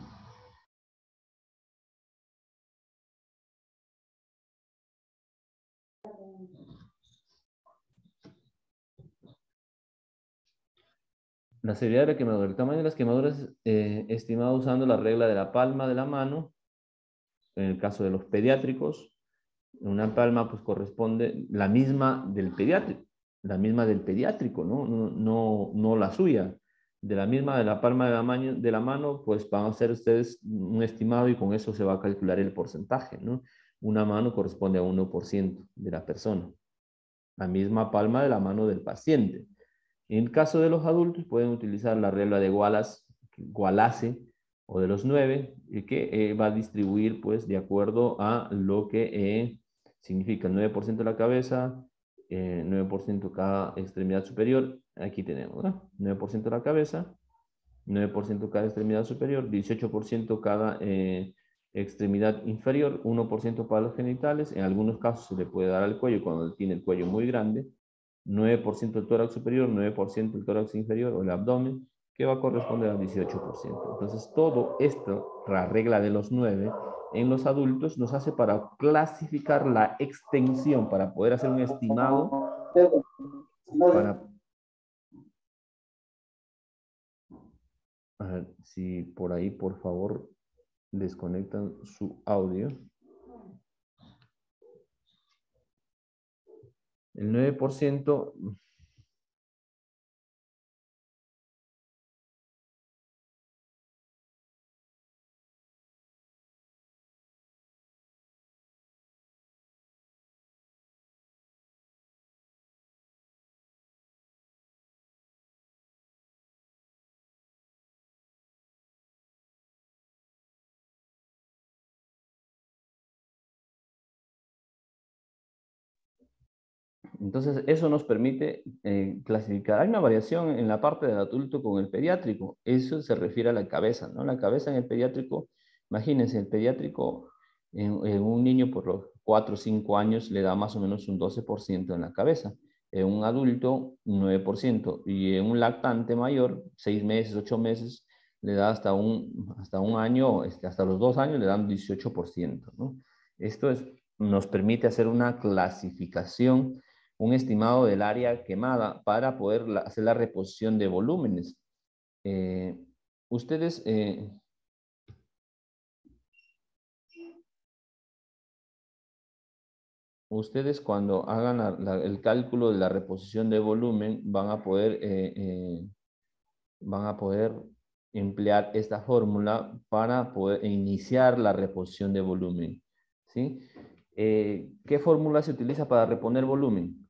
La severidad de la quemadura. El tamaño de las quemaduras estimado usando la regla de la palma de la mano. En el caso de los pediátricos, una palma pues corresponde la misma del pediátrico, ¿no? No la suya. De la misma de la palma de la mano, pues van a hacer ustedes un estimado y con eso se va a calcular el porcentaje, ¿no? Una mano corresponde a 1% de la persona. La misma palma de la mano del paciente. En el caso de los adultos, pueden utilizar la regla de Wallace o de los 9, que va a distribuir pues de acuerdo a lo que significa el 9% de la cabeza, 9% cada extremidad superior. Aquí tenemos, ¿no? 9% de la cabeza, 9% cada extremidad superior, 18% cada extremidad inferior, 1% para los genitales. En algunos casos se le puede dar al cuello cuando tiene el cuello muy grande, 9% el tórax superior, 9% el tórax inferior o el abdomen, que va a corresponder al 18%. Entonces, todo esto, la regla de los 9, en los adultos nos hace para clasificar la extensión, para poder hacer un estimado, para... A ver, si por ahí, por favor, desconectan su audio. El 9%... Entonces, eso nos permite clasificar. Hay una variación en la parte del adulto con el pediátrico. Eso se refiere a la cabeza, ¿no? La cabeza en el pediátrico, imagínense, el pediátrico en un niño por los 4 o 5 años le da más o menos un 12% en la cabeza. En un adulto, 9%. Y en un lactante mayor, 6 meses, 8 meses, le da hasta un año, hasta los 2 años le dan 18%, ¿no? Esto nos permite hacer una clasificación, un estimado del área quemada para poder hacer la reposición de volúmenes. Ustedes, ustedes cuando hagan el cálculo de la reposición de volumen van a poder emplear esta fórmula para poder iniciar la reposición de volumen, ¿sí? ¿Qué fórmula se utiliza para reponer volumen?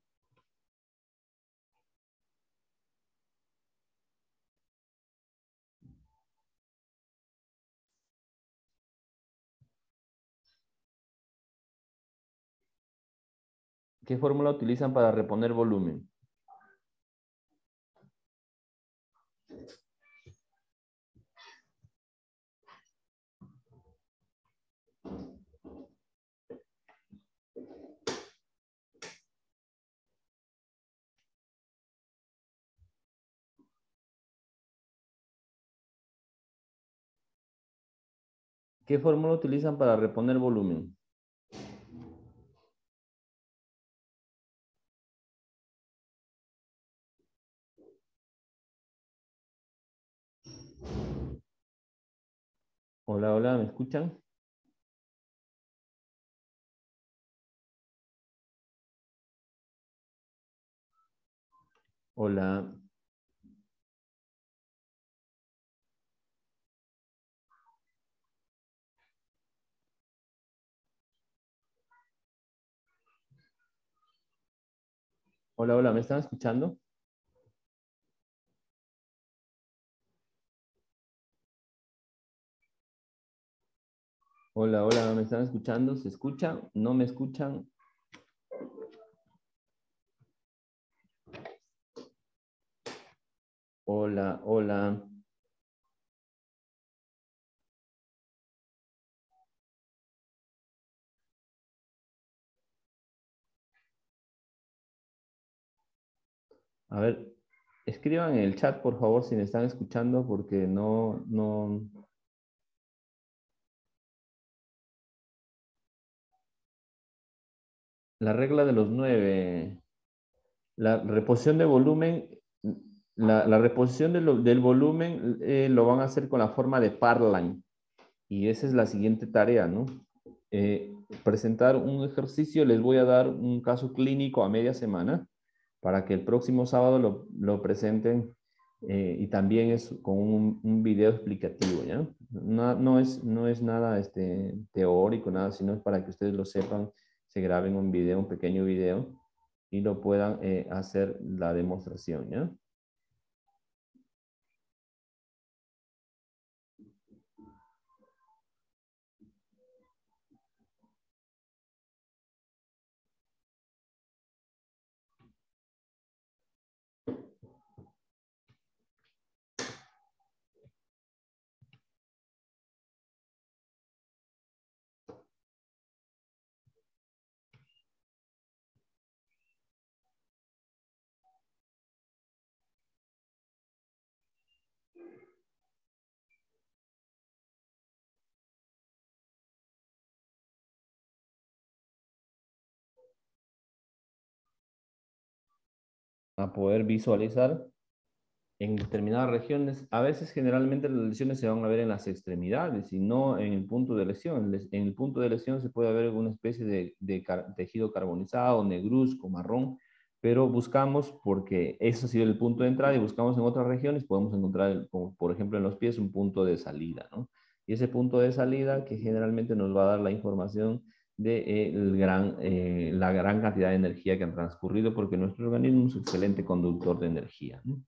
¿Qué fórmula utilizan para reponer volumen? ¿Qué fórmula utilizan para reponer volumen? Hola, hola, ¿me escuchan? Hola. Hola, hola, ¿me están escuchando? Hola, hola, ¿me están escuchando? ¿Se escuchan? ¿No me escuchan? Hola, hola. A ver, escriban en el chat, por favor, si me están escuchando, porque no. La regla de los 9. La reposición de volumen, la reposición del volumen lo van a hacer con la forma de Parline. Y esa es la siguiente tarea, ¿no? Presentar un ejercicio, les voy a dar un caso clínico a media semana para que el próximo sábado lo presenten y también es con un video explicativo, ¿ya? No es nada teórico, nada, sino es para que ustedes lo sepan, se graben un video, un pequeño video y lo puedan hacer la demostración, ¿ya? A poder visualizar en determinadas regiones. A veces, generalmente, las lesiones se van a ver en las extremidades y no en el punto de lesión. En el punto de lesión se puede ver alguna especie de tejido carbonizado, negruzco, marrón, pero buscamos, porque eso ha sido el punto de entrada, y buscamos en otras regiones, podemos encontrar, como por ejemplo en los pies, un punto de salida, ¿no? Y ese punto de salida que generalmente nos va a dar la información de la gran cantidad de energía que han transcurrido, porque nuestro organismo es un excelente conductor de energía, ¿no?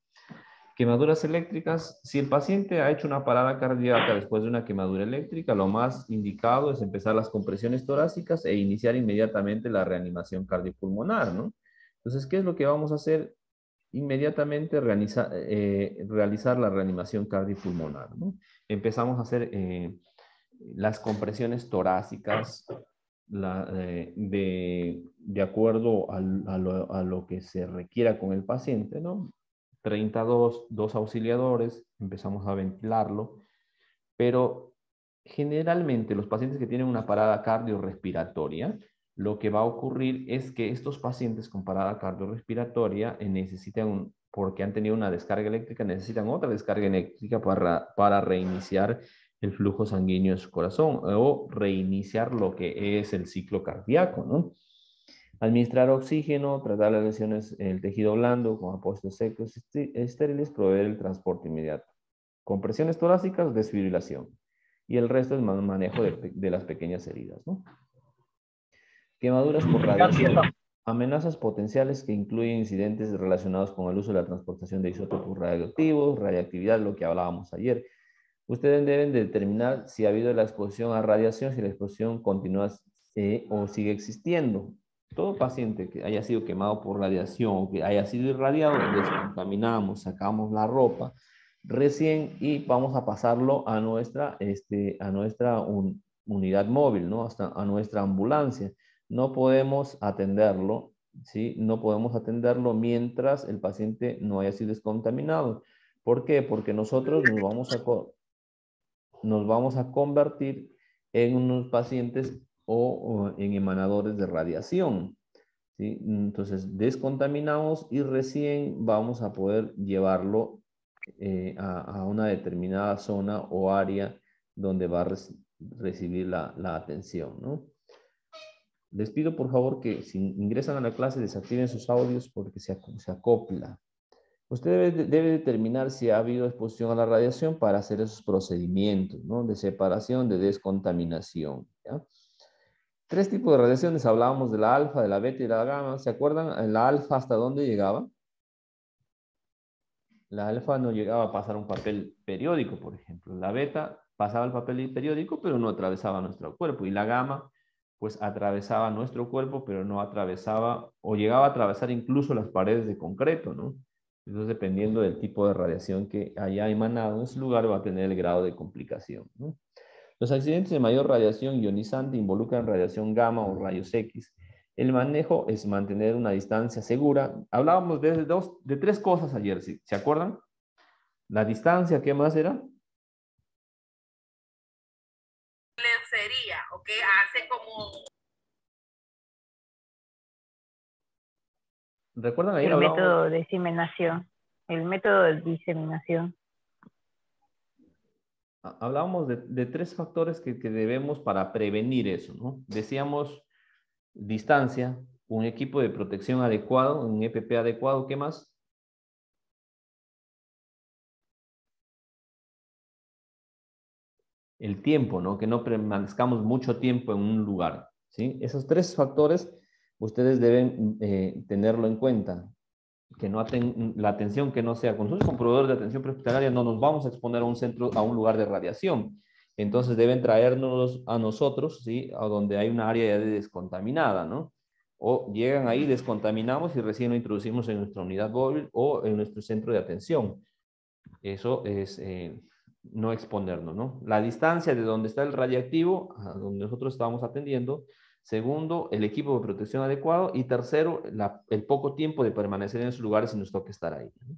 Quemaduras eléctricas. Si el paciente ha hecho una parada cardíaca después de una quemadura eléctrica, lo más indicado es empezar las compresiones torácicas e iniciar inmediatamente la reanimación cardiopulmonar, ¿no? Entonces, ¿qué es lo que vamos a hacer? Inmediatamente realizar la reanimación cardiopulmonar, ¿no? Empezamos a hacer las compresiones torácicas de acuerdo a lo que se requiera con el paciente, ¿no? 32, dos auxiliadores, empezamos a ventilarlo, pero generalmente los pacientes que tienen una parada cardiorrespiratoria, lo que va a ocurrir es que estos pacientes con parada cardiorrespiratoria necesitan, porque han tenido una descarga eléctrica, necesitan otra descarga eléctrica para reiniciar el flujo sanguíneo de su corazón o reiniciar lo que es el ciclo cardíaco, ¿no? Administrar oxígeno, tratar las lesiones en el tejido blando con apósitos secos estériles, proveer el transporte inmediato. Compresiones torácicas, desfibrilación. Y el resto es manejo de las pequeñas heridas, ¿no? Quemaduras por radiación. Amenazas potenciales que incluyen incidentes relacionados con el uso de la transportación de isótopos radioactivos, radiactividad, lo que hablábamos ayer. Ustedes deben determinar si ha habido la exposición a radiación, si la exposición continúa o sigue existiendo. Todo paciente que haya sido quemado por radiación o que haya sido irradiado, descontaminamos, sacamos la ropa recién y vamos a pasarlo a nuestra unidad móvil, ¿no? Hasta a nuestra ambulancia. No podemos atenderlo, ¿sí? No podemos atenderlo mientras el paciente no haya sido descontaminado. ¿Por qué? Porque nosotros nos vamos a convertir en unos pacientes o en emanadores de radiación, ¿sí? Entonces, descontaminamos y recién vamos a poder llevarlo a una determinada zona o área donde va a recibir la atención, ¿no? Les pido por favor que si ingresan a la clase desactiven sus audios porque se acopla. Usted debe determinar si ha habido exposición a la radiación para hacer esos procedimientos, ¿no? De separación, de descontaminación, ¿ya? Tres tipos de radiaciones, hablábamos de la alfa, de la beta y de la gamma. ¿Se acuerdan? La alfa, ¿hasta dónde llegaba? La alfa no llegaba a pasar un papel periódico, por ejemplo. La beta pasaba el papel periódico, pero no atravesaba nuestro cuerpo. Y la gamma, pues atravesaba nuestro cuerpo, pero no atravesaba, o llegaba a atravesar incluso las paredes de concreto, ¿no? Entonces, dependiendo del tipo de radiación que haya emanado en ese lugar, va a tener el grado de complicación, ¿no? Los accidentes de mayor radiación ionizante involucran radiación gamma o rayos X. El manejo es mantener una distancia segura. Hablábamos de tres cosas ayer, ¿sí? ¿Se acuerdan? La distancia, ¿qué más era? Sería, ¿ok? Hace como... ¿Recuerdan ayer El hablábamos? método de diseminación. El método de diseminación. Hablábamos de tres factores que debemos para prevenir eso, ¿no? Decíamos distancia, un equipo de protección adecuado, un EPP adecuado, ¿qué más? El tiempo, ¿no? Que no permanezcamos mucho tiempo en un lugar, ¿sí? Esos tres factores ustedes deben tenerlo en cuenta. Que no la atención que no sea con nosotros, como proveedores de atención prehospitalaria, no nos vamos a exponer a un centro, a un lugar de radiación. Entonces deben traernos a nosotros, ¿sí? A donde hay una área ya descontaminada, ¿no? O llegan ahí, descontaminamos y recién lo introducimos en nuestra unidad móvil o en nuestro centro de atención. Eso es no exponernos, ¿no? La distancia de donde está el radiactivo, a donde nosotros estamos atendiendo. Segundo, el equipo de protección adecuado. Y tercero, el poco tiempo de permanecer en esos lugares si nos toca estar ahí, ¿no?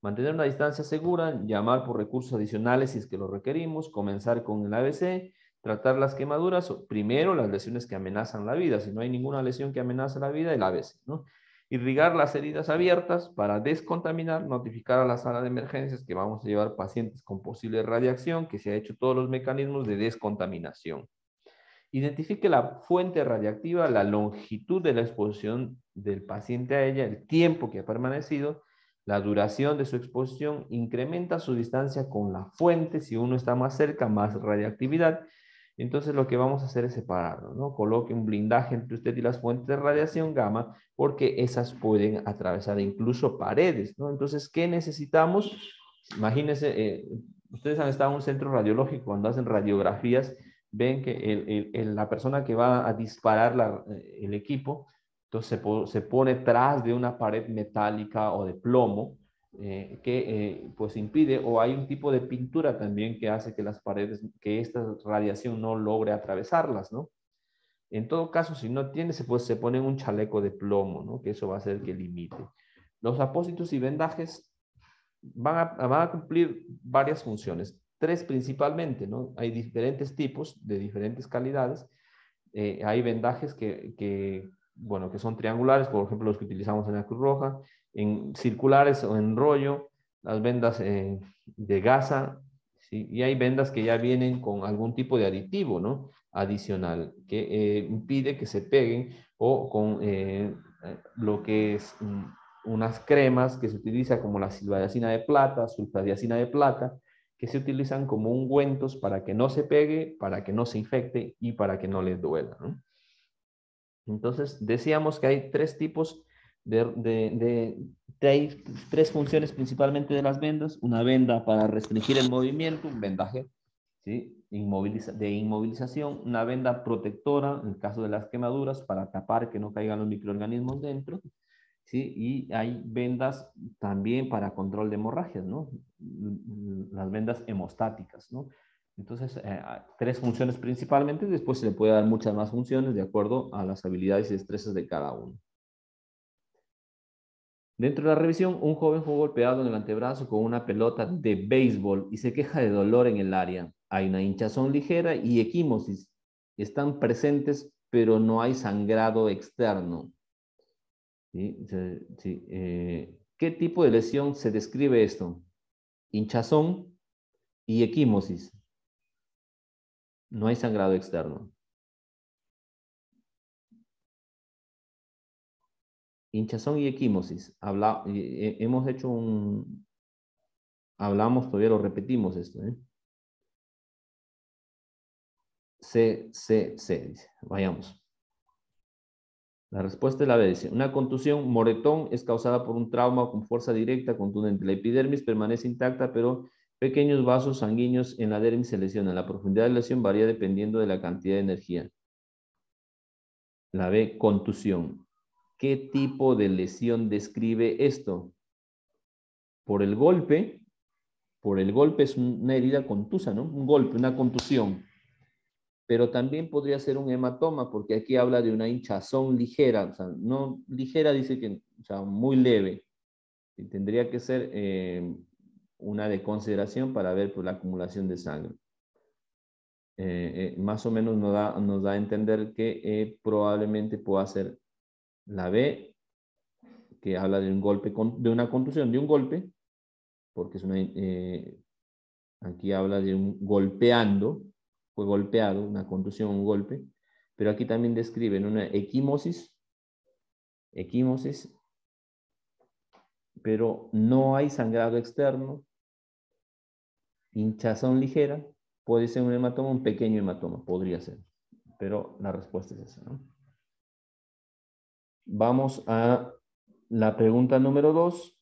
Mantener una distancia segura, llamar por recursos adicionales si es que lo requerimos, comenzar con el ABC, tratar las quemaduras, primero las lesiones que amenazan la vida. Si no hay ninguna lesión que amenace la vida, el ABC, ¿no? Irrigar las heridas abiertas para descontaminar, notificar a la sala de emergencias que vamos a llevar pacientes con posible radiación, que se ha hecho todos los mecanismos de descontaminación. Identifique la fuente radiactiva, la longitud de la exposición del paciente a ella, el tiempo que ha permanecido, la duración de su exposición, incrementa su distancia con la fuente. Si uno está más cerca, más radiactividad. Entonces lo que vamos a hacer es separarlo, ¿no? Coloque un blindaje entre usted y las fuentes de radiación gamma, porque esas pueden atravesar incluso paredes, ¿no? Entonces, ¿qué necesitamos? Imagínense, ustedes han estado en un centro radiológico cuando hacen radiografías, ven que la persona que va a disparar el equipo, entonces se pone tras de una pared metálica o de plomo, que pues impide, o hay un tipo de pintura también que hace que las paredes, que esta radiación no logre atravesarlas, ¿no? En todo caso, si no tiene, se pone un chaleco de plomo, ¿no? Que eso va a hacer que limite. Los apósitos y vendajes van a cumplir varias funciones, tres principalmente, ¿no? Hay diferentes tipos de diferentes calidades. Hay vendajes bueno, que son triangulares, por ejemplo, los que utilizamos en la Cruz Roja, en circulares o en rollo, las vendas de gasa, ¿sí? Y hay vendas que ya vienen con algún tipo de aditivo, ¿no? Adicional, que impide que se peguen, o con lo que es unas cremas que se utiliza como la silvadiacina de plata, sulfadiacina de plata, que se utilizan como ungüentos para que no se pegue, para que no se infecte y para que no les duela, ¿no? Entonces, decíamos que hay tres tipos hay tres funciones principalmente de las vendas. Una venda para restringir el movimiento, un vendaje, ¿sí? De inmovilización. Una venda protectora, en el caso de las quemaduras, para tapar que no caigan los microorganismos dentro, ¿sí? Y hay vendas también para control de hemorragias, ¿no? Las vendas hemostáticas, ¿no? Entonces, tres funciones principalmente, después se le puede dar muchas más funciones de acuerdo a las habilidades y destrezas de cada uno. Dentro de la revisión, un joven fue golpeado en el antebrazo con una pelota de béisbol y se queja de dolor en el área. Hay una hinchazón ligera y equimosis. Están presentes, pero no hay sangrado externo. ¿Sí? Sí. ¿Qué tipo de lesión se describe esto? Hinchazón y equimosis. No hay sangrado externo. Hinchazón y equimosis. Hemos hecho hablamos, todavía lo repetimos esto, ¿eh? C, dice. Vayamos. La respuesta es la B, dice. Una contusión, moretón, es causada por un trauma con fuerza directa contundente. La epidermis permanece intacta, pero pequeños vasos sanguíneos en la dermis se lesionan. La profundidad de la lesión varía dependiendo de la cantidad de energía. La B, contusión. ¿qué tipo de lesión describe esto? Por el golpe es una herida contusa, ¿no? Un golpe, una contusión. Pero también podría ser un hematoma, porque aquí habla de una hinchazón ligera, o sea, no ligera, dice que, o sea, muy leve. Y tendría que ser una de consideración para ver pues, la acumulación de sangre. Más o menos nos da a entender que probablemente pueda ser la B, que habla de un golpe, de una contusión, de un golpe, porque es una, aquí habla de un golpeando, fue golpeado, una contusión, un golpe, pero aquí también describen una equimosis, pero no hay sangrado externo, hinchazón ligera, puede ser un hematoma, un pequeño hematoma, podría ser, pero la respuesta es esa, ¿no? Vamos a la pregunta número 2.